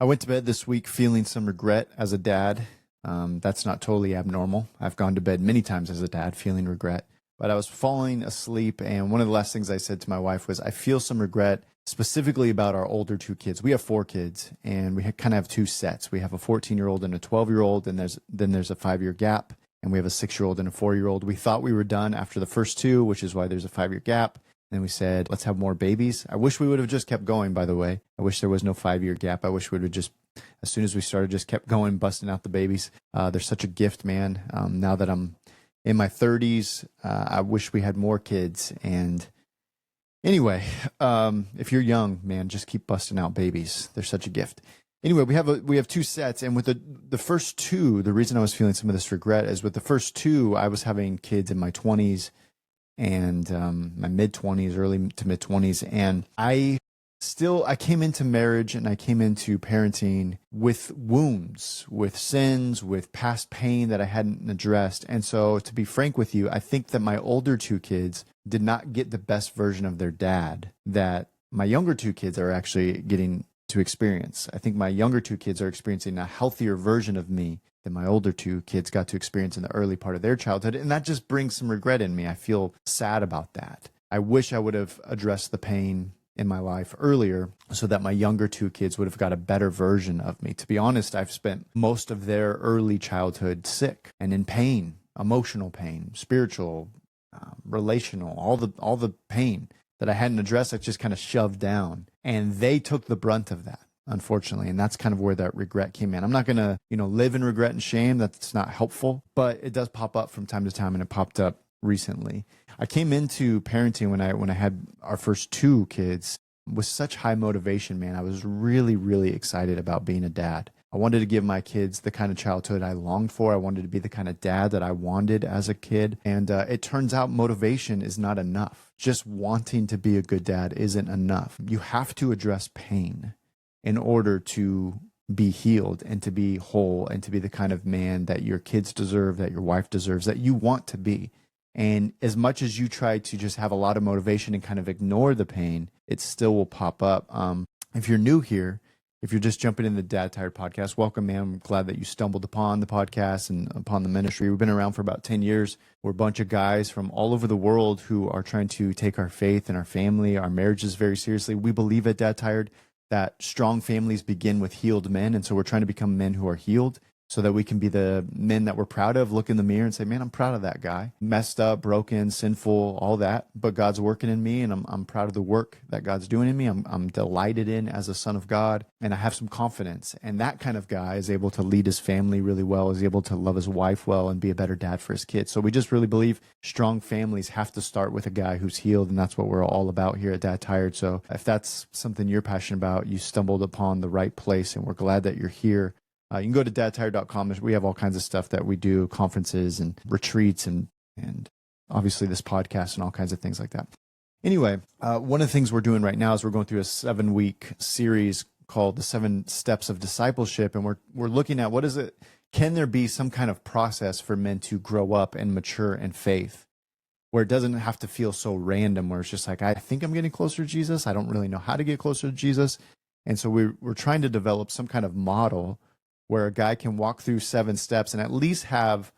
I went to bed this week feeling some regret as a dad. That's not totally abnormal. I've gone to bed many times as a dad feeling regret. But I was falling asleep, and one of the last things I said to my wife was, I feel some regret specifically about our older two kids. We have four kids, and we kind of have two sets. We have a 14-year-old and a 12-year-old, and then there's a 5-year gap, and we have a 6-year-old and a 4-year-old. We thought we were done after the first two, which is why there's a 5-year gap. And we said, let's have more babies. I wish we would have just kept going, by the way. I wish there was no 5-year gap. I wish we would have just, as soon as we started, just kept going, busting out the babies. They're such a gift, man. Now that I'm in my 30s, I wish we had more kids. And anyway, if you're young, man, just keep busting out babies. They're such a gift. Anyway, we have two sets, and with the first two, the reason I was feeling some of this regret is with the first two, I was having kids in my 20s and my mid-20s, early to mid-20s, and I came into marriage and I came into parenting with wounds, with sins, with past pain that I hadn't addressed. And so, to be frank with you, I think that my older two kids did not get the best version of their dad that my younger two kids are actually getting to experience. I think my younger two kids are experiencing a healthier version of me than my older two kids got to experience in the early part of their childhood. And that just brings some regret in me. I feel sad about that. I wish I would have addressed the pain in my life earlier so that my younger two kids would have got a better version of me. To be honest, I've spent most of their early childhood sick and in pain, emotional pain, spiritual, relational, all the pain that I hadn't addressed. I just kind of shoved down, and they took the brunt of that, unfortunately. And that's kind of where that regret came in. I'm not going to, live in regret and shame. That's not helpful, but it does pop up from time to time, and it popped up recently. I came into parenting when I had our first two kids with such high motivation, man. I was really, really excited about being a dad. I wanted to give my kids the kind of childhood I longed for. I wanted to be the kind of dad that I wanted as a kid. And it turns out motivation is not enough. Just wanting to be a good dad isn't enough. You have to address pain in order to be healed and to be whole and to be the kind of man that your kids deserve, that your wife deserves, that you want to be. And as much as you try to just have a lot of motivation and kind of ignore the pain, it still will pop up. If you're new here, if you're just jumping in the Dad Tired podcast, welcome, man. I'm glad that you stumbled upon the podcast and upon the ministry. We've been around for about 10 years. We're a bunch of guys from all over the world who are trying to take our faith and our family, our marriages very seriously. We believe at Dad Tired that strong families begin with healed men. And so we're trying to become men who are healed so that we can be the men that we're proud of, look in the mirror and say, man, I'm proud of that guy. Messed up, broken, sinful, all that. But God's working in me, and I'm proud of the work that God's doing in me. I'm delighted in as a son of God, and I have some confidence. And that kind of guy is able to lead his family really well, is able to love his wife well, and be a better dad for his kids. So we just really believe strong families have to start with a guy who's healed, and that's what we're all about here at Dad Tired. So if that's something you're passionate about, you stumbled upon the right place, and we're glad that you're here. You can go to dadtired.com. We have all kinds of stuff that we do, conferences and retreats and obviously this podcast and all kinds of things like that. Anyway, one of the things we're doing right now is we're going through a 7-week series called the 7 Steps of Discipleship. And we're looking at what is it? Can there be some kind of process for men to grow up and mature in faith where it doesn't have to feel so random, where it's just like, I think I'm getting closer to Jesus. I don't really know how to get closer to Jesus. And so we're trying to develop some kind of model where a guy can walk through 7 steps and at least have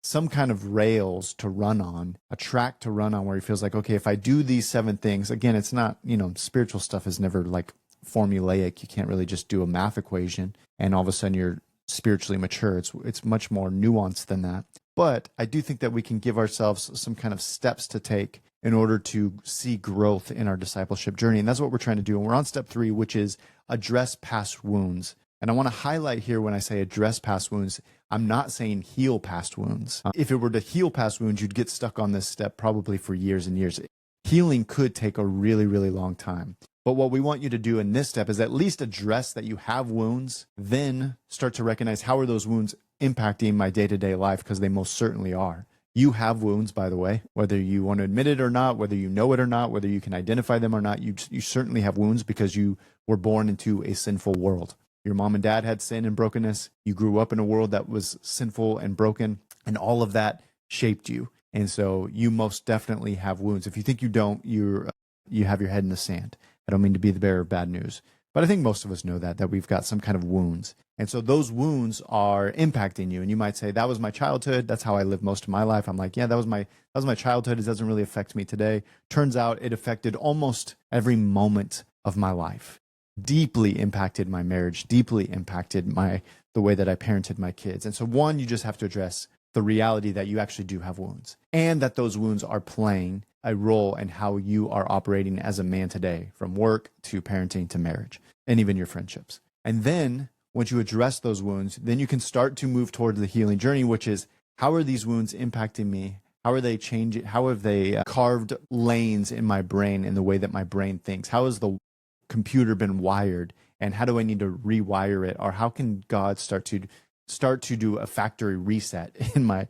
some kind of rails to run on, a track to run on, where he feels like, okay, if I do these 7 things, again, it's not, spiritual stuff is never like formulaic. You can't really just do a math equation and all of a sudden you're spiritually mature. It's much more nuanced than that. But I do think that we can give ourselves some kind of steps to take in order to see growth in our discipleship journey. And that's what we're trying to do. And we're on step 3, which is address past wounds. And I want to highlight here, when I say address past wounds, I'm not saying heal past wounds. If it were to heal past wounds, you'd get stuck on this step probably for years and years. Healing could take a really, really long time. But what we want you to do in this step is at least address that you have wounds, then start to recognize, how are those wounds impacting my day-to-day life? Because they most certainly are. You have wounds, by the way, whether you want to admit it or not, whether you know it or not, whether you can identify them or not, you certainly have wounds because you were born into a sinful world. Your mom and dad had sin and brokenness. You grew up in a world that was sinful and broken, and all of that shaped you. And so you most definitely have wounds. If you think you don't, you have your head in the sand. I don't mean to be the bearer of bad news. But I think most of us know that we've got some kind of wounds. And so those wounds are impacting you. And you might say, that was my childhood. That's how I lived most of my life. I'm like, yeah, that was my childhood. It doesn't really affect me today. Turns out it affected almost every moment of my life. Deeply impacted my marriage, deeply impacted the way that I parented my kids. And so one, you just have to address the reality that you actually do have wounds, and that those wounds are playing a role in how you are operating as a man today, from work to parenting to marriage, and even your friendships. And then once you address those wounds, then you can start to move toward the healing journey, which is, how are these wounds impacting me? How are they changing? How have they carved lanes in my brain, in the way that my brain thinks? How has the computer been wired, and how do I need to rewire it? Or how can God start to do a factory reset in my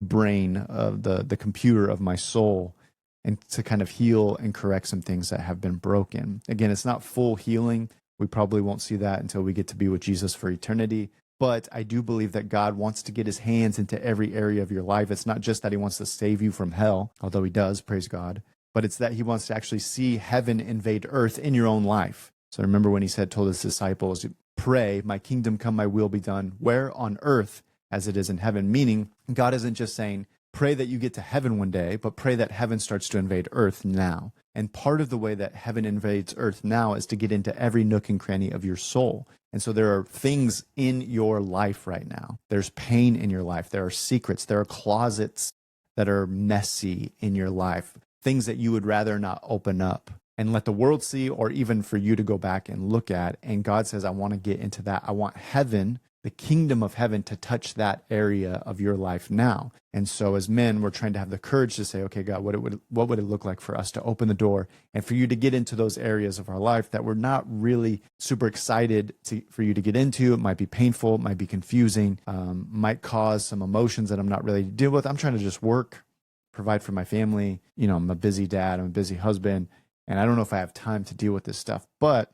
brain, of the computer of my soul, and to kind of heal and correct some things that have been broken. Again, it's not full healing. We probably won't see that until we get to be with Jesus for eternity. But I do believe that God wants to get his hands into every area of your life. It's not just that he wants to save you from hell, although he does, praise God, but it's that he wants to actually see heaven invade earth in your own life. So remember when he told his disciples, pray, my kingdom come, my will be done, where on earth as it is in heaven. Meaning, God isn't just saying, pray that you get to heaven one day, but pray that heaven starts to invade earth now. And part of the way that heaven invades earth now is to get into every nook and cranny of your soul. And so there are things in your life right now. There's pain in your life. There are secrets. There are closets that are messy in your life. Things that you would rather not open up and let the world see, or even for you to go back and look at. And God says, I want to get into that. I want heaven, the kingdom of heaven, to touch that area of your life now. And so as men, we're trying to have the courage to say, okay, God, what would it look like for us to open the door and for you to get into those areas of our life that we're not really super excited for you to get into? It might be painful, it might be confusing, might cause some emotions that I'm not ready to deal with. I'm trying to just work, provide for my family. I'm a busy dad, I'm a busy husband, and I don't know if I have time to deal with this stuff. But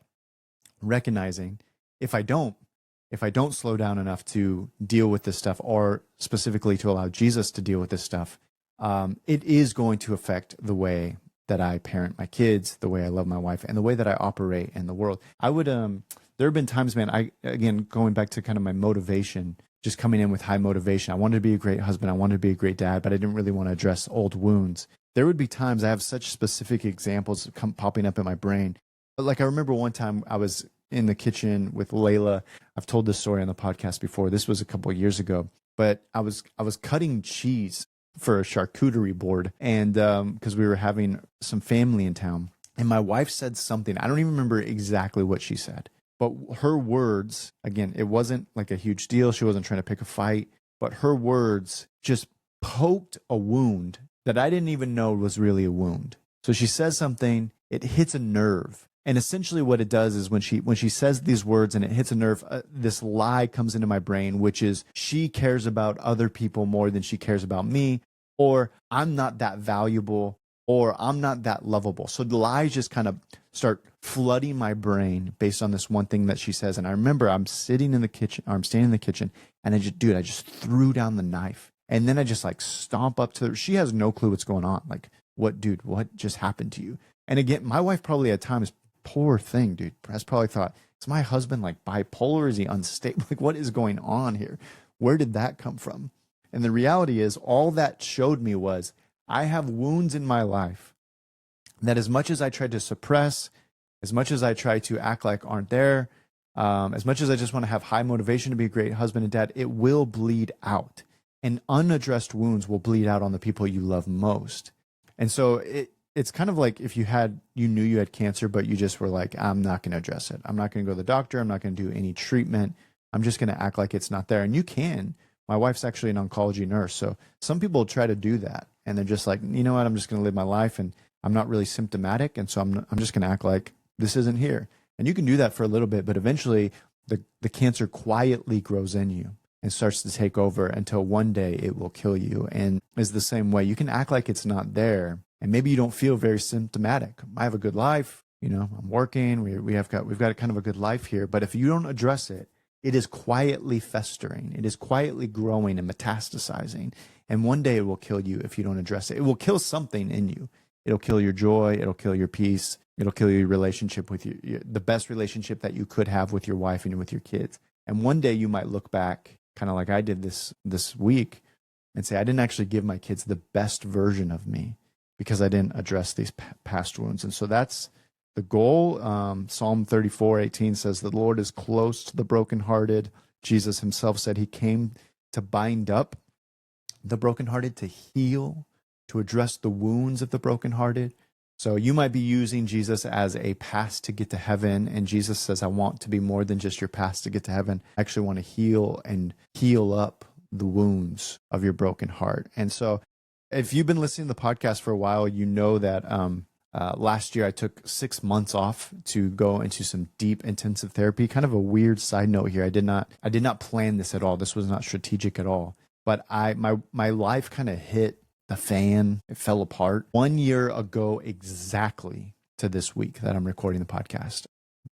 recognizing if I don't slow down enough to deal with this stuff, or specifically to allow Jesus to deal with this stuff, it is going to affect the way that I parent my kids, the way I love my wife, and the way that I operate in the world. There have been times, man, again, going back to kind of my motivation, just coming in with high motivation. I wanted to be a great husband. I wanted to be a great dad, but I didn't really want to address old wounds. There would be times, I have such specific examples popping up in my brain. But like, I remember one time I was in the kitchen with Layla. I've told this story on the podcast before. This was a couple of years ago, but I was cutting cheese for a charcuterie board, and because we were having some family in town, and my wife said something. I don't even remember exactly what she said, but her words, again, it wasn't like a huge deal. She wasn't trying to pick a fight, but her words just poked a wound that I didn't even know was really a wound. So she says something, it hits a nerve. And essentially what it does is when she says these words and it hits a nerve, this lie comes into my brain, which is she cares about other people more than she cares about me, or I'm not that valuable, or I'm not that lovable. So the lies just kind of start flooding my brain based on this one thing that she says. And I remember I'm sitting in the kitchen, or I'm standing in the kitchen, and I just threw down the knife. And then I just like stomp up to her. She has no clue what's going on. Like, what just happened to you? And again, my wife probably at times, poor thing, dude, has probably thought, is my husband like bipolar? Is he unstable? Like, what is going on here? Where did that come from? And the reality is, all that showed me was I have wounds in my life that, as much as I tried to suppress, as much as I try to act like aren't there, as much as I just want to have high motivation to be a great husband and dad, it will bleed out. And unaddressed wounds will bleed out on the people you love most. And so it's kind of like if you knew you had cancer, but you just were like, I'm not going to address it. I'm not going to go to the doctor. I'm not going to do any treatment. I'm just going to act like it's not there. And you can. My wife's actually an oncology nurse. So some people try to do that. And they're just like, you know what? I'm just going to live my life, and I'm not really symptomatic. And so I'm just going to act like this isn't here. And you can do that for a little bit, but eventually the cancer quietly grows in you and starts to take over until one day it will kill you. And is the same way. You can act like it's not there, and maybe you don't feel very symptomatic. I have a good life, I'm working, we've got kind of a good life here. But if you don't address it, it is quietly festering. It is quietly growing and metastasizing. And one day it will kill you if you don't address it. It will kill something in you. It'll kill your joy. It'll kill your peace. It'll kill your relationship with the best relationship that you could have with your wife and with your kids. And one day you might look back, kind of like I did this week, and say, I didn't actually give my kids the best version of me because I didn't address these past wounds. And so that's the goal. Psalm 34:18 says, the Lord is close to the brokenhearted. Jesus himself said he came to bind up the brokenhearted, to heal, to address the wounds of the brokenhearted. So you might be using Jesus as a pass to get to heaven. And Jesus says, I want to be more than just your pass to get to heaven. I actually want to heal and heal up the wounds of your broken heart. And so if you've been listening to the podcast for a while, you know that last year I took 6 months off to go into some deep intensive therapy. Kind of a weird side note here. I did not plan this at all. This was not strategic at all. But my life kind of hit the fan. It fell apart 1 year ago exactly to this week that I'm recording the podcast.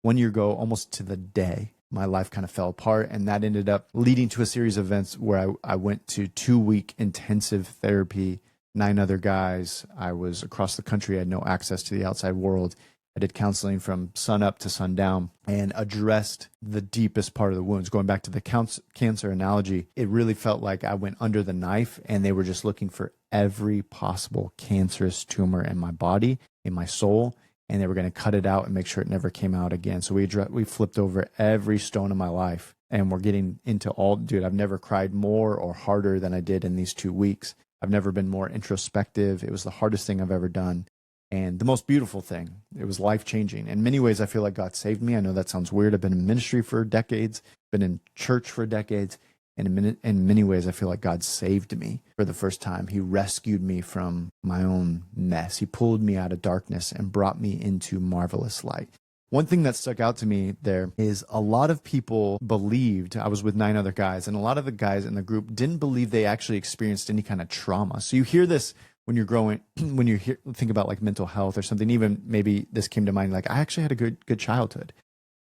1 year ago, almost to the day, my life kind of fell apart. And that ended up leading to a series of events where I went to 2-week intensive therapy, 9 other guys. I was across the country. I had no access to the outside world. I did counseling from sun up to sundown and addressed the deepest part of the wounds. Going back to the cancer analogy, it really felt like I went under the knife and they were just looking for every possible cancerous tumor in my body, in my soul, and they were going to cut it out and make sure it never came out again. So we flipped over every stone in my life, and we're getting into dude, I've never cried more or harder than I did in these 2 weeks. I've never been more introspective. It was the hardest thing I've ever done. And the most beautiful thing. It was life-changing. In many ways, I feel like God saved me. I know that sounds weird. I've been in ministry for decades, been in church for decades, and in many ways, I feel like God saved me for the first time. He rescued me from my own mess. He pulled me out of darkness and brought me into marvelous light. One thing that stuck out to me there is a lot of people believed, I was with 9 other guys, and a lot of the guys in the group didn't believe they actually experienced any kind of trauma. So you hear this when you're growing, when you think about like mental health or something, even maybe this came to mind, like I actually had a good childhood.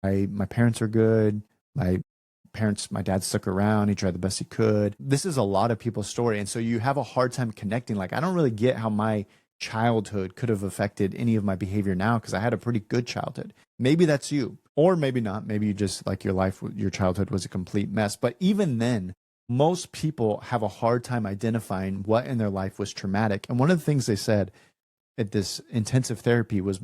My parents are good. My dad stuck around. He tried the best he could. This is a lot of people's story. And so you have a hard time connecting. Like, I don't really get how my childhood could have affected any of my behavior now because I had a pretty good childhood. Maybe that's you, or maybe not. Maybe you just like your childhood was a complete mess. But even then, most people have a hard time identifying what in their life was traumatic. And one of the things they said at this intensive therapy was,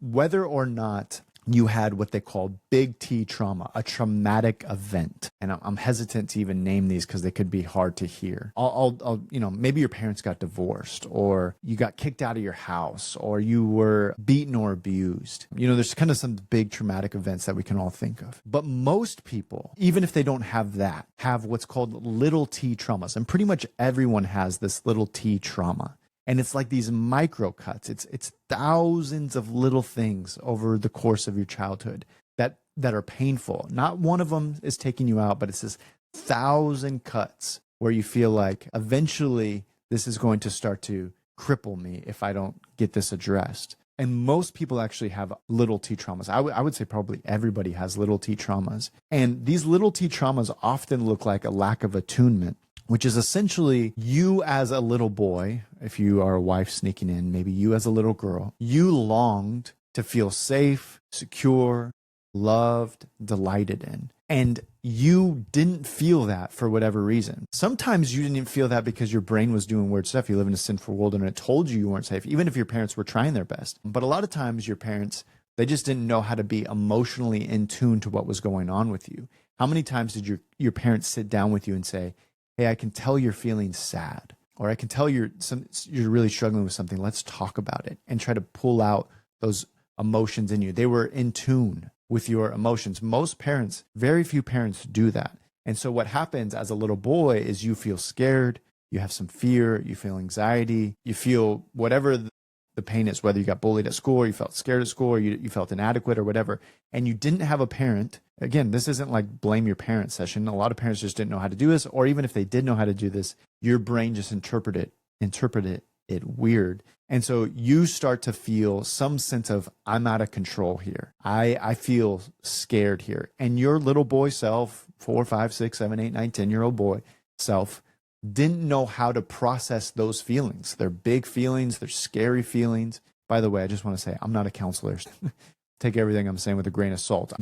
whether or not you had what they call big T trauma, a traumatic event. And I'm hesitant to even name these because they could be hard to hear. Maybe your parents got divorced, or you got kicked out of your house, or you were beaten or abused. There's kind of some big traumatic events that we can all think of. But most people, even if they don't have that, have what's called little T traumas. And pretty much everyone has this little T trauma. And it's like these micro cuts. It's thousands of little things over the course of your childhood that are painful. Not one of them is taking you out, but it's this 1,000 cuts where you feel like eventually this is going to start to cripple me if I don't get this addressed. And most people actually have little T traumas. I would say probably everybody has little T traumas. And these little T traumas often look like a lack of attunement, which is essentially you as a little boy, if you are a wife sneaking in, maybe you as a little girl, you longed to feel safe, secure, loved, delighted in. And you didn't feel that for whatever reason. Sometimes you didn't even feel that because your brain was doing weird stuff. You live in a sinful world and it told you weren't safe, even if your parents were trying their best. But a lot of times your parents, they just didn't know how to be emotionally in tune to what was going on with you. How many times did your parents sit down with you and say, hey, I can tell you're feeling sad, or I can tell you're really struggling with something. Let's talk about it, and try to pull out those emotions in you. They were in tune with your emotions. Most parents, very few parents do that. And so what happens as a little boy is you feel scared, you have some fear, you feel anxiety, you feel whatever the pain is, whether you got bullied at school, or you felt scared at school, or you felt inadequate or whatever, and you didn't have a parent. Again, this isn't like blame your parent session. A lot of parents just didn't know how to do this, or even if they did know how to do this, your brain just interpreted it weird. And so you start to feel some sense of, I'm out of control here. I feel scared here. And your little boy self, 4, 5, 6, 7, 8, 9, 10-year-old boy self, didn't know how to process those feelings. They're big feelings, they're scary feelings. By the way, I just want to say I'm not a counselor. Take everything I'm saying with a grain of salt.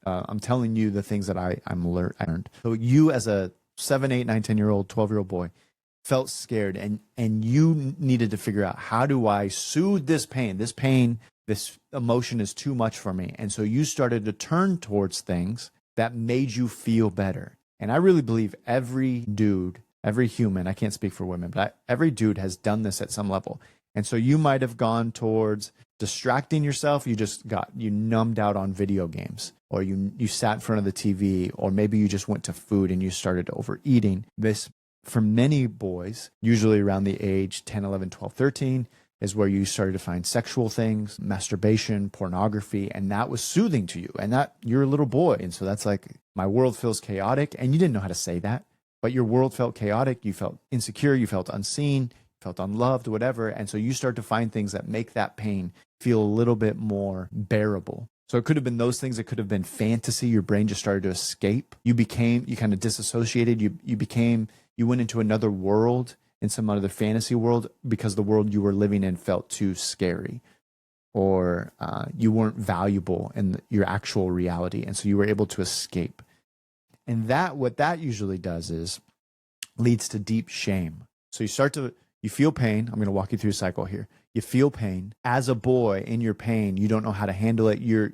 I'm telling you the things that I learned. So you as a 7, 8, 9, 10-year-old, 12-year-old boy felt scared, and you needed to figure out, how do I soothe this pain? This emotion is too much for me. And so you started to turn towards things that made you feel better. And I really believe every dude, every human, I can't speak for women, but every dude has done this at some level. And so you might have gone towards distracting yourself. You numbed out on video games, or you sat in front of the TV, or maybe you just went to food and you started overeating. This, for many boys, usually around the age 10, 11, 12, 13, is where you started to find sexual things, masturbation, pornography, and that was soothing to you. And that, you're a little boy. And so that's like, my world feels chaotic. And you didn't know how to say that, but your world felt chaotic. You felt insecure. You felt unseen, felt unloved, whatever. And so you start to find things that make that pain feel a little bit more bearable. So it could have been those things. It could have been fantasy. Your brain just started to escape. You kind of disassociated. You went into another world, in some other fantasy world, because the world you were living in felt too scary, or you weren't valuable in your actual reality. And so you were able to escape. And what that usually does is leads to deep shame. So you feel pain. I'm going to walk you through a cycle here. You feel pain. As a boy, in your pain, you don't know how to handle it. You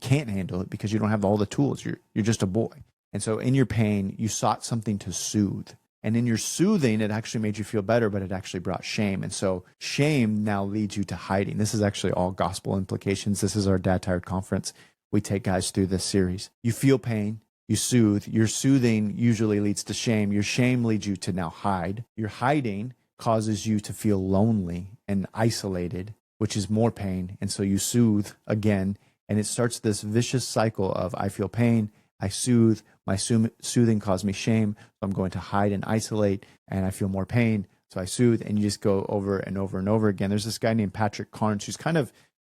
can't handle it because you don't have all the tools. You're just a boy. And so in your pain, you sought something to soothe. And in your soothing, it actually made you feel better, but it actually brought shame. And so shame now leads you to hiding. This is actually all gospel implications. This is our Dad Tired Conference. We take guys through this series. You feel pain, you soothe. Your soothing usually leads to shame. Your shame leads you to now hide. Your hiding causes you to feel lonely and isolated, which is more pain. And so you soothe again, and it starts this vicious cycle of, I feel pain, I soothe, my soothing caused me shame, so I'm going to hide and isolate, and I feel more pain, so I soothe, and you just go over and over and over again. There's this guy named Patrick Carnes who's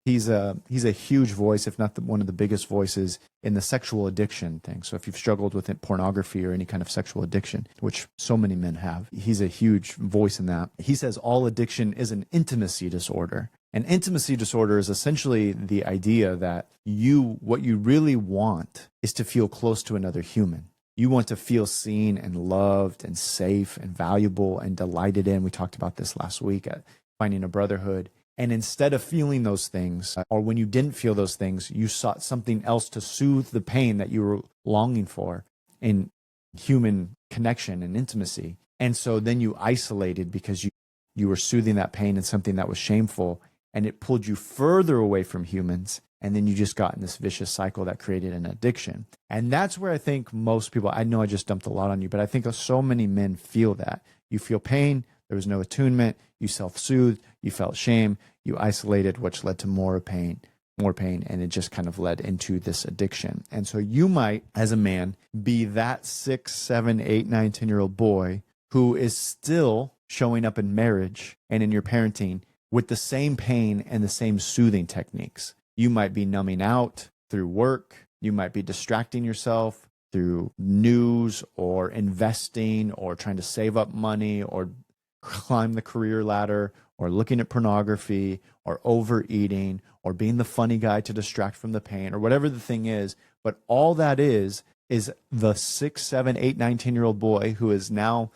he's a huge voice, if not one of the biggest voices in the sexual addiction thing. So if you've struggled with pornography or any kind of sexual addiction, which so many men have, he's a huge voice in that. He says all addiction is an intimacy disorder. An intimacy disorder is essentially the idea that what you really want is to feel close to another human. You want to feel seen and loved and safe and valuable and delighted in. We talked about this last week at Finding a Brotherhood. And instead of feeling those things, or when you didn't feel those things, you sought something else to soothe the pain that you were longing for in human connection and intimacy. And so then you isolated because you were soothing that pain in something that was shameful, and it pulled you further away from humans. And then you just got in this vicious cycle that created an addiction. And that's where I think most people, I know I just dumped a lot on you, but I think so many men feel that. You feel pain, there was no attunement, you self-soothed, you felt shame, you isolated, which led to more pain, and it just kind of led into this addiction. And so you might, as a man, be that 6, 7, 8, 9, 10-year-old boy who is still showing up in marriage and in your parenting with the same pain and the same soothing techniques. You might be numbing out through work. You might be distracting yourself through news or investing or trying to save up money or climb the career ladder or looking at pornography or overeating or being the funny guy to distract from the pain or whatever the thing is. But all that is the 6, 7, 8, 9, 10-year-old boy who is now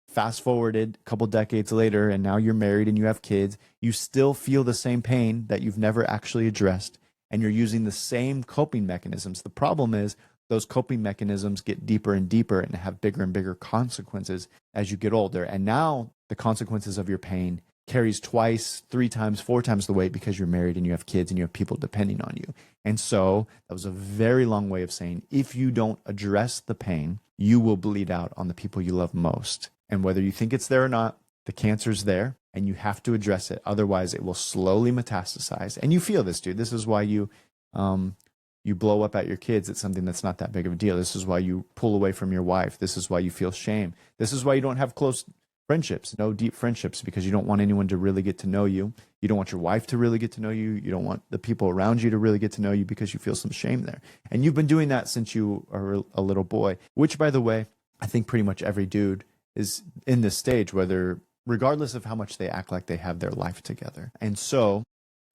fast forwarded a couple decades later, and now you're married and you have kids. You still feel the same pain that you've never actually addressed, and you're using the same coping mechanisms. The problem is those coping mechanisms get deeper and deeper and have bigger and bigger consequences as you get older. And now the consequences of your pain carries 2x, 3x, 4x the weight because you're married and you have kids and you have people depending on you. And so that was a very long way of saying, if you don't address the pain, you will bleed out on the people you love most. And whether you think it's there or not, the cancer's there and you have to address it. Otherwise, it will slowly metastasize. And you feel this, dude. This is why you blow up at your kids at something that's not that big of a deal. This is why you pull away from your wife. This is why you feel shame. This is why you don't have close friendships, no deep friendships, because you don't want anyone to really get to know you. You don't want your wife to really get to know you. You don't want the people around you to really get to know you because you feel some shame there. And you've been doing that since you are a little boy, which, by the way, I think pretty much every dude is in this stage, regardless of how much they act like they have their life together. And so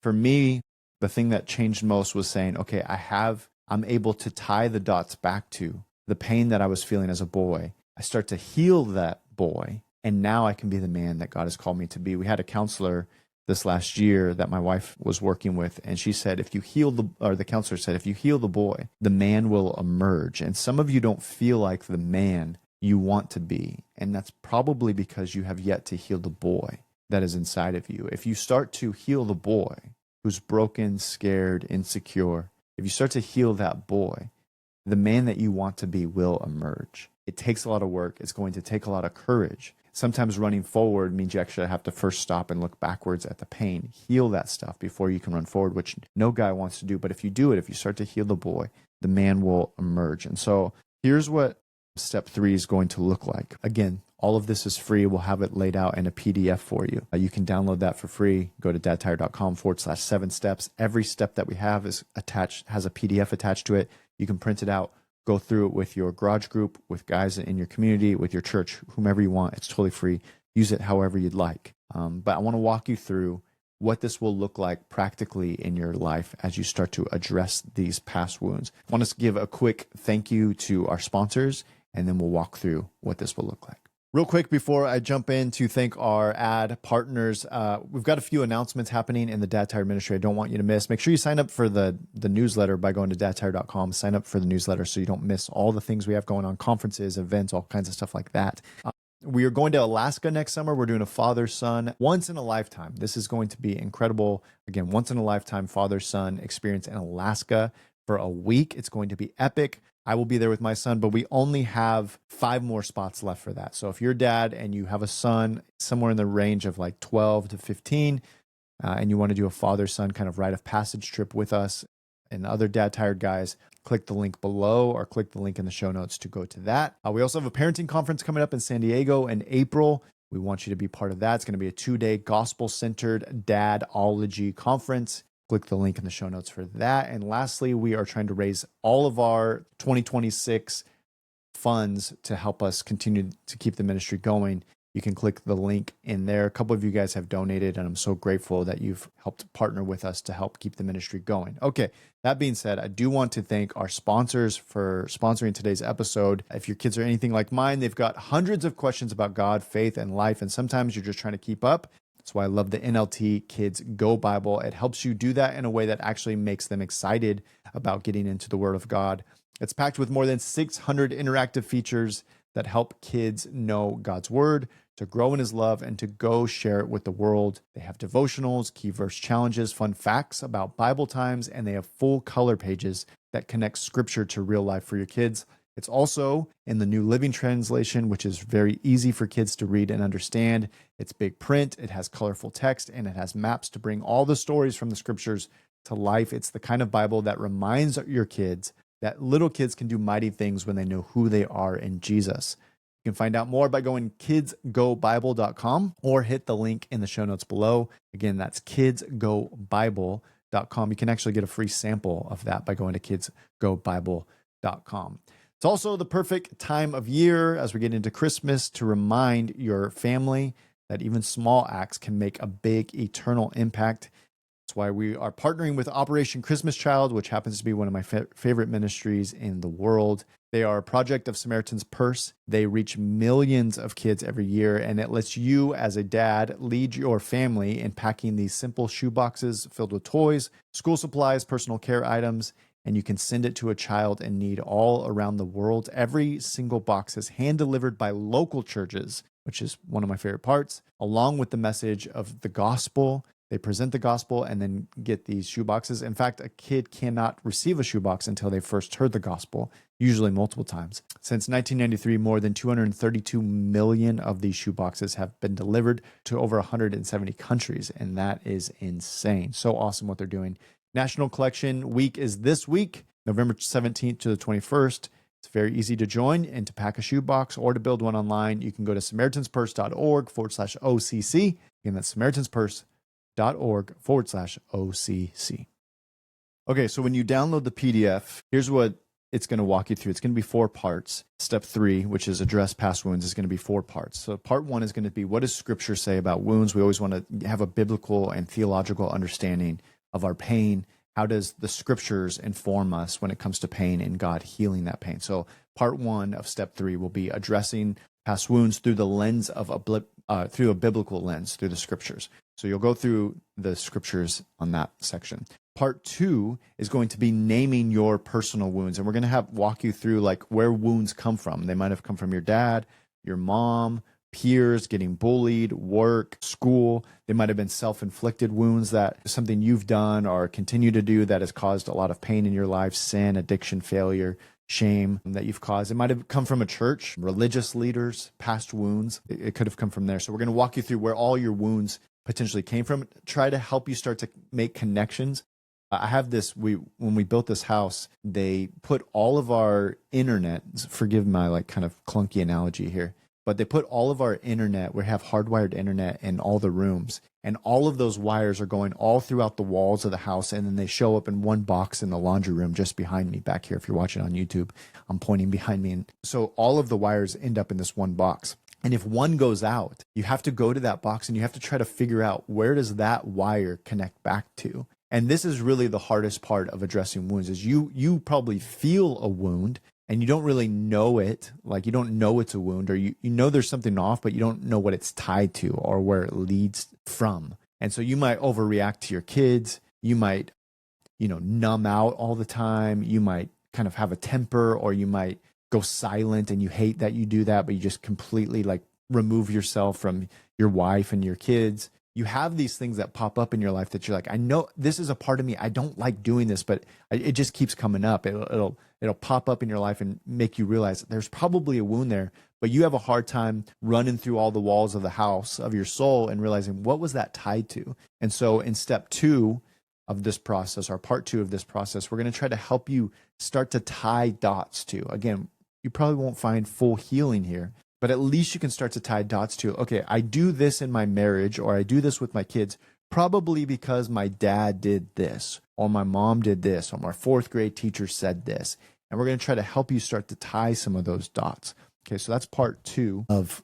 for me, the thing that changed most was saying, okay, I'm able to tie the dots back to the pain that I was feeling as a boy. I start to heal that boy, and now I can be the man that God has called me to be. We had a counselor this last year that my wife was working with, and she said, the counselor said, if you heal the boy, the man will emerge. And some of you don't feel like the man you want to be, and that's probably because you have yet to heal the boy that is inside of you. If you start to heal the boy who's broken, scared, insecure, if you start to heal that boy, the man that you want to be will emerge. It takes a lot of work. It's going to take a lot of courage. Sometimes running forward means you actually have to first stop and look backwards at the pain, heal that stuff before you can run forward, which no guy wants to do. But if you do it, if you start to heal the boy, the man will emerge. And so here's what step 3 is going to look like. Again, all of this is free. We'll have it laid out in a PDF for you. You can download that for free. Go to dadtired.com/7 steps. Every step that we have has a PDF attached to it. You can print it out, go through it with your garage group, with guys in your community, with your church, whomever you want. It's totally free. Use it however you'd like. But I want to walk you through what this will look like practically in your life as you start to address these past wounds. I want to give a quick thank you to our sponsors, and then we'll walk through what this will look like. Real quick before I jump in to thank our ad partners, we've got a few announcements happening in the Dad Tired Ministry I don't want you to miss. Make sure you sign up for the newsletter by going to dadtired.com. Sign up for the newsletter so you don't miss all the things we have going on, conferences, events, all kinds of stuff like that. We are going to Alaska next summer. We're doing a father-son once in a lifetime. This is going to be incredible. Again, once in a lifetime father-son experience in Alaska for a week. It's going to be epic. I will be there with my son, but we only have 5 more spots left for that. So if you're a dad and you have a son somewhere in the range of like 12 to 15, and you want to do a father-son kind of rite of passage trip with us and other Dad Tired guys, click the link below or click the link in the show notes to go to that. We also have a parenting conference coming up in San Diego in April. We want you to be part of that. It's going to be a 2-day gospel-centered dadology conference. Click the link in the show notes for that. And lastly, we are trying to raise all of our 2026 funds to help us continue to keep the ministry going. You can click the link in there. A couple of you guys have donated, and I'm so grateful that you've helped partner with us to help keep the ministry going. Okay, that being said, I do want to thank our sponsors for sponsoring today's episode. If your kids are anything like mine, they've got hundreds of questions about God, faith, and life, and sometimes you're just trying to keep up. That's why I love the NLT Kids Go Bible. It helps you do that in a way that actually makes them excited about getting into the Word of God. It's packed with more than 600 interactive features that help kids know God's Word, to grow in His love, and to go share it with the world. They have devotionals, key verse challenges, fun facts about Bible times, and they have full color pages that connect Scripture to real life for your kids. It's also in the New Living Translation, which is very easy for kids to read and understand. It's big print, it has colorful text, and it has maps to bring all the stories from the Scriptures to life. It's the kind of Bible that reminds your kids that little kids can do mighty things when they know who they are in Jesus. You can find out more by going kidsgobible.com or hit the link in the show notes below. Again, that's kidsgobible.com. You can actually get a free sample of that by going to kidsgobible.com. It's also the perfect time of year as we get into Christmas to remind your family that even small acts can make a big eternal impact. That's why we are partnering with Operation Christmas Child, which happens to be one of my favorite ministries in the world. They are a project of Samaritan's Purse. They reach millions of kids every year, and it lets you as a dad lead your family in packing these simple shoe boxes filled with toys, school supplies, personal care items, and you can send it to a child in need all around the world. Every single box is hand-delivered by local churches, which is one of my favorite parts, along with the message of the gospel. They present the gospel and then get these shoe boxes. In fact, a kid cannot receive a shoebox until they first heard the gospel, usually multiple times. Since 1993, more than 232 million of these shoe boxes have been delivered to over 170 countries, and that is insane. So awesome what they're doing. National Collection Week is this week, November 17th to the 21st. It's very easy to join and to pack a shoebox or to build one online. You can go to samaritanspurse.org/OCC. Again, that's samaritanspurse.org/OCC. Okay, so when you download the PDF, here's what it's going to walk you through. It's going to be 4 parts. Step 3, which is address past wounds, is going to be 4 parts. So part 1 is going to be, what does Scripture say about wounds? We always want to have a biblical and theological understanding of our pain. How does the Scriptures inform us when it comes to pain and God healing that pain? So part 1 of step 3 will be addressing past wounds through the lens of through a biblical lens, through the Scriptures. So you'll go through the Scriptures on that section. Part 2 is going to be naming your personal wounds, and we're going to walk you through like where wounds come from. They might have come from your dad, your mom, peers, getting bullied, work, school. They might have been self-inflicted wounds, that is something you've done or continue to do that has caused a lot of pain in your life, sin, addiction, failure, shame that you've caused. It might have come from a church, religious leaders, past wounds. It could have come from there. So we're going to walk you through where all your wounds potentially came from, try to help you start to make connections. I have this, when we built this house, they put all of our internet, forgive my like kind of clunky analogy here, but they put all of our internet, we have hardwired internet in all the rooms, and all of those wires are going all throughout the walls of the house, and then they show up in one box in the laundry room just behind me back here. If you're watching on YouTube, I'm pointing behind me. And so all of the wires end up in this one box. And if one goes out, you have to go to that box and you have to try to figure out, where does that wire connect back to? And this is really the hardest part of addressing wounds, is you probably feel a wound and you don't really know it. Like, you don't know it's a wound, or you know there's something off, but you don't know what it's tied to or where it leads from. And so you might overreact to your kids. You might, numb out all the time. You might kind of have a temper, or you might go silent and you hate that you do that, but you just completely like remove yourself from your wife and your kids. You have these things that pop up in your life that you're like, I know this is a part of me. I don't like doing this, but it just keeps coming up. It'll pop up in your life and make you realize that there's probably a wound there, but you have a hard time running through all the walls of the house of your soul and realizing, what was that tied to? And so in step 2 of this process, or part 2 of this process, we're going to try to help you start to tie dots to, again, you probably won't find full healing here, but at least you can start to tie dots to, okay, I do this in my marriage, or I do this with my kids, probably because my dad did this, or my mom did this, or my 4th grade teacher said this. And we're going to try to help you start to tie some of those dots. Okay, so that's part 2 of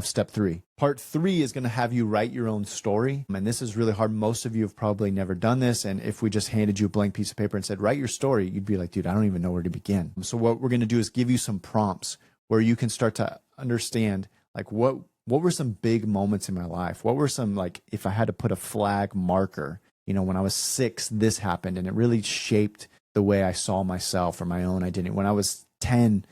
step 3. Part 3 is going to have you write your own story. And this is really hard. Most of you have probably never done this. And if we just handed you a blank piece of paper and said, write your story, you'd be like, dude, I don't even know where to begin. So what we're going to do is give you some prompts where you can start to understand, like, what were some big moments in my life? What were some, like, if I had to put a flag marker, when I was 6, this happened, and it really shaped the way I saw myself or my own identity. When I was 10,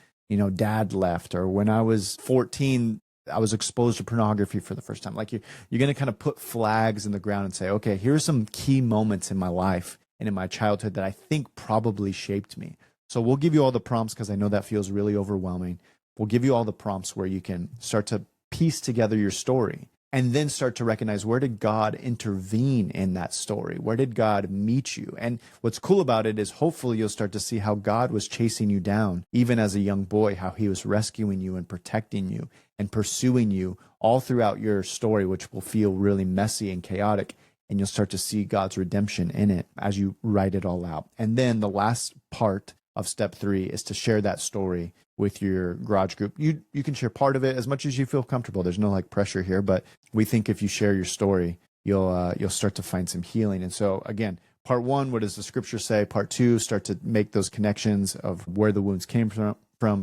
dad left, or when I was 14, I was exposed to pornography for the first time. Like, you're going to kind of put flags in the ground and say, okay, here's some key moments in my life and in my childhood that I think probably shaped me. So we'll give you all the prompts, because I know that feels really overwhelming. We'll give you all the prompts where you can start to piece together your story, and then start to recognize, where did God intervene in that story? Where did God meet you? And what's cool about it is, hopefully you'll start to see how God was chasing you down, even as a young boy, how he was rescuing you and protecting you and pursuing you all throughout your story, which will feel really messy and chaotic. And you'll start to see God's redemption in it as you write it all out. And then the last part of step 3 is to share that story with your garage group. You can share part of it as much as you feel comfortable. There's no like pressure here, but we think if you share your story, you'll start to find some healing. And so again, part 1, what does the Scripture say? Part 2, start to make those connections of where the wounds came from.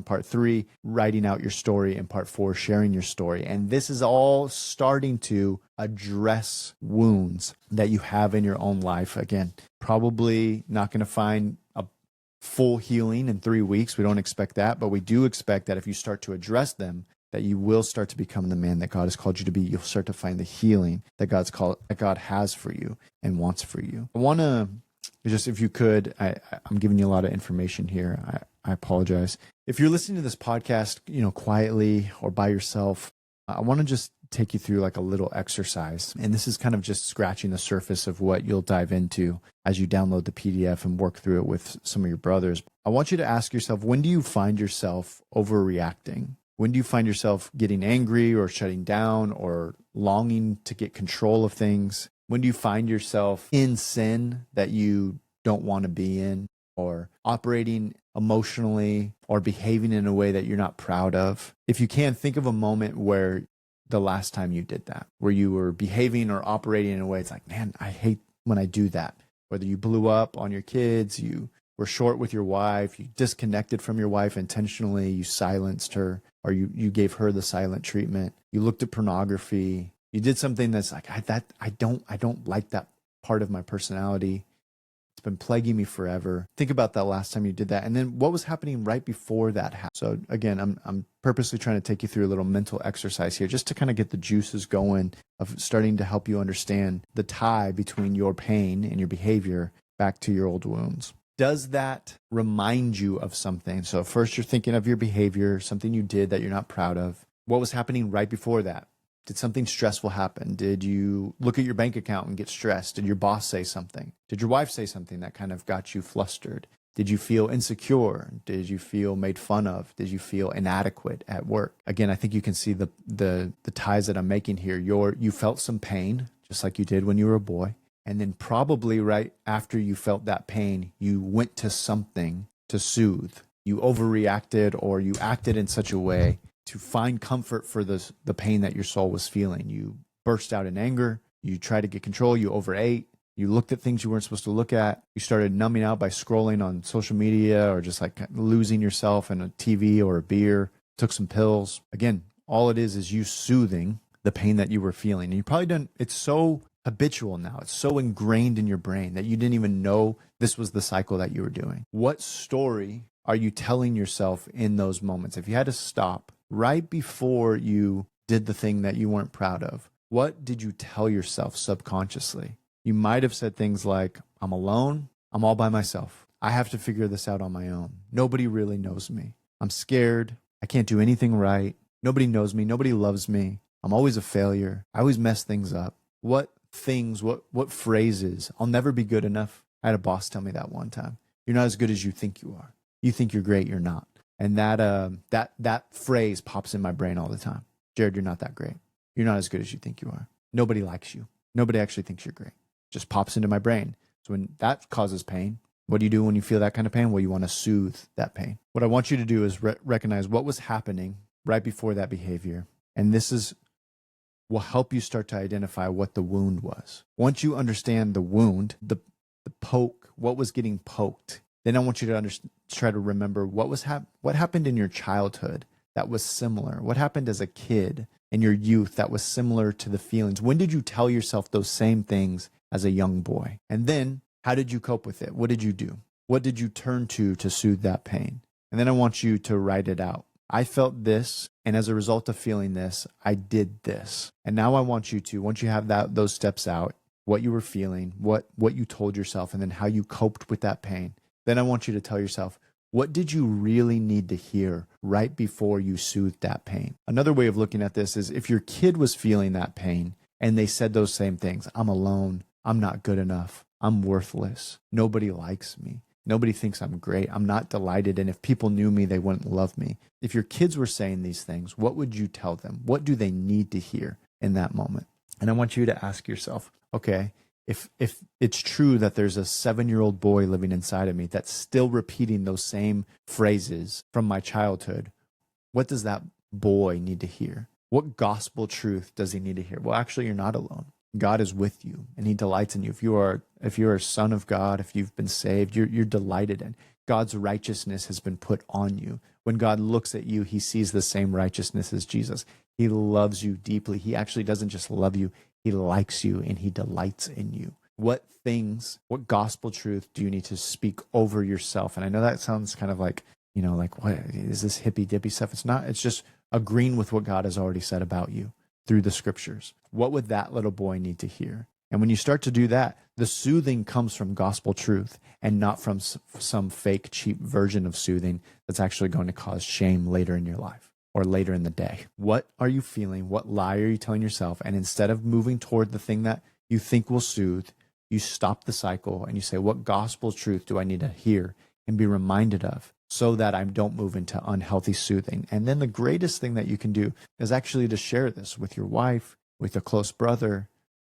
Part 3, writing out your story, and part 4, sharing your story. And this is all starting to address wounds that you have in your own life. Again, probably not going to find a full healing in 3 weeks. We don't expect that, but we do expect that if you start to address them, that you will start to become the man that God has called you to be. You'll start to find the healing that God has for you and wants for you. I want to just, if you could, I'm giving you a lot of information here. I apologize. If you're listening to this podcast, quietly or by yourself, I want to just take you through like a little exercise. And this is kind of just scratching the surface of what you'll dive into as you download the PDF and work through it with some of your brothers. I want you to ask yourself, when do you find yourself overreacting? When do you find yourself getting angry or shutting down or longing to get control of things? When do you find yourself in sin that you don't want to be in, or operating emotionally or behaving in a way that you're not proud of. If you can, think of a moment where the last time you did that, where you were behaving or operating in a way it's like, man, I hate when I do that. Whether you blew up on your kids, you were short with your wife, you disconnected from your wife intentionally, you silenced her, or you gave her the silent treatment, you looked at pornography, you did something that's like, I don't like that part of my personality. It's been plaguing me forever. Think about that last time you did that. And then what was happening right before that happened? So again, I'm purposely trying to take you through a little mental exercise here just to kind of get the juices going of starting to help you understand the tie between your pain and your behavior back to your old wounds. Does that remind you of something? So first you're thinking of your behavior, something you did that you're not proud of. What was happening right before that? Did something stressful happen? Did you look at your bank account and get stressed? Did your boss say something? Did your wife say something that kind of got you flustered? Did you feel insecure? Did you feel made fun of? Did you feel inadequate at work? Again, I think you can see the ties that I'm making here. You felt some pain, just like you did when you were a boy. And then probably right after you felt that pain, you went to something to soothe. You overreacted or you acted in such a way to find comfort for the pain that your soul was feeling. You burst out in anger. You tried to get control. You overate. You looked at things you weren't supposed to look at. You started numbing out by scrolling on social media or just like losing yourself in a TV or a beer. Took some pills. Again, all it is you soothing the pain that you were feeling. And you probably didn't, it's so habitual now. It's so ingrained in your brain that you didn't even know this was the cycle that you were doing. What story are you telling yourself in those moments? If you had to stop right before you did the thing that you weren't proud of, what did you tell yourself subconsciously? You might have said things like, I'm alone. I'm all by myself. I have to figure this out on my own. Nobody really knows me. I'm scared. I can't do anything right. Nobody knows me. Nobody loves me. I'm always a failure. I always mess things up. What things, what phrases? I'll never be good enough. I had a boss tell me that one time. You're not as good as you think you are. You think you're great. You're not. And that phrase pops in my brain all the time. Jerrad, you're not that great. You're not as good as you think you are. Nobody likes you. Nobody actually thinks you're great. Just pops into my brain. So when that causes pain, what do you do when you feel that kind of pain? Well, you want to soothe that pain. What I want you to do is recognize what was happening right before that behavior. And will help you start to identify what the wound was. Once you understand the wound, the poke, what was getting poked, then I want you to try to remember what happened in your childhood that was similar. What happened as a kid in your youth that was similar to the feelings? When did you tell yourself those same things as a young boy? And then how did you cope with it? What did you do? What did you turn to soothe that pain? And then I want you to write it out. I felt this, and as a result of feeling this, I did this. And now I want you to, once you have those steps out, what you were feeling, what you told yourself, and then how you coped with that pain, then I want you to tell yourself, what did you really need to hear right before you soothed that pain? Another way of looking at this is if your kid was feeling that pain and they said those same things, I'm alone, I'm not good enough, I'm worthless, nobody likes me, nobody thinks I'm great, I'm not delighted, and if people knew me, they wouldn't love me. If your kids were saying these things, what would you tell them? What do they need to hear in that moment? And I want you to ask yourself, okay, if it's true that there's a 7-year-old boy living inside of me that's still repeating those same phrases from my childhood, what does that boy need to hear? What gospel truth does he need to hear? Well, actually, you're not alone. God is with you and he delights in you. If you're a son of God, if you've been saved, you're delighted in. God's righteousness has been put on you. When God looks at you, he sees the same righteousness as Jesus. He loves you deeply. He actually doesn't just love you. He likes you and he delights in you. What gospel truth do you need to speak over yourself? And I know that sounds kind of like, like what is this hippy dippy stuff? It's not. It's just agreeing with what God has already said about you through the scriptures. What would that little boy need to hear? And when you start to do that, the soothing comes from gospel truth and not from some fake, cheap version of soothing that's actually going to cause shame later in your life or later in the day. What are you feeling? What lie are you telling yourself? And instead of moving toward the thing that you think will soothe, you stop the cycle and you say, what gospel truth do I need to hear and be reminded of so that I don't move into unhealthy soothing? And then the greatest thing that you can do is actually to share this with your wife, with a close brother,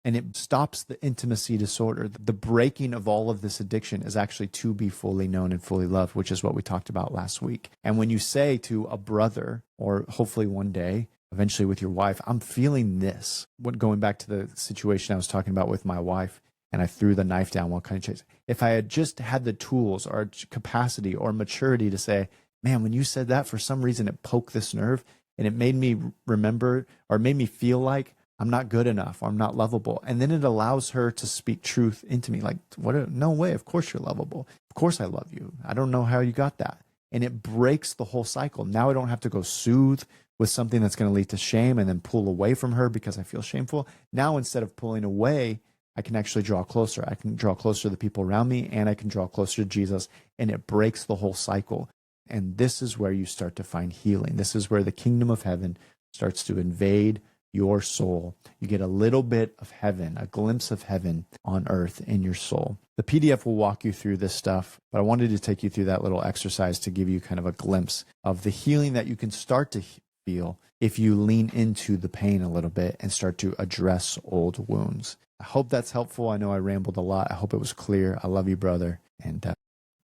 and it stops the intimacy disorder. The breaking of all of this addiction is actually to be fully known and fully loved, which is what we talked about last week. And when you say to a brother, or hopefully one day, eventually with your wife, I'm feeling this. Going back to the situation I was talking about with my wife, and I threw the knife down while kind of chasing. If I had just had the tools or capacity or maturity to say, man, when you said that, for some reason it poked this nerve and it made me remember or made me feel like I'm not good enough or I'm not lovable. And then it allows her to speak truth into me. Like, no way. Of course you're lovable. Of course I love you. I don't know how you got that. And it breaks the whole cycle. Now I don't have to go soothe with something that's going to lead to shame and then pull away from her because I feel shameful. Now, instead of pulling away, I can actually draw closer. I can draw closer to the people around me, and I can draw closer to Jesus, and it breaks the whole cycle. And this is where you start to find healing. This is where the kingdom of heaven starts to invade your soul. You get a little bit of heaven, a glimpse of heaven on earth in your soul. The PDF will walk you through this stuff, but I wanted to take you through that little exercise to give you kind of a glimpse of the healing that you can start to feel if you lean into the pain a little bit and start to address old wounds. I hope that's helpful. I know I rambled a lot. I hope it was clear. I love you, brother, and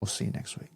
we'll see you next week.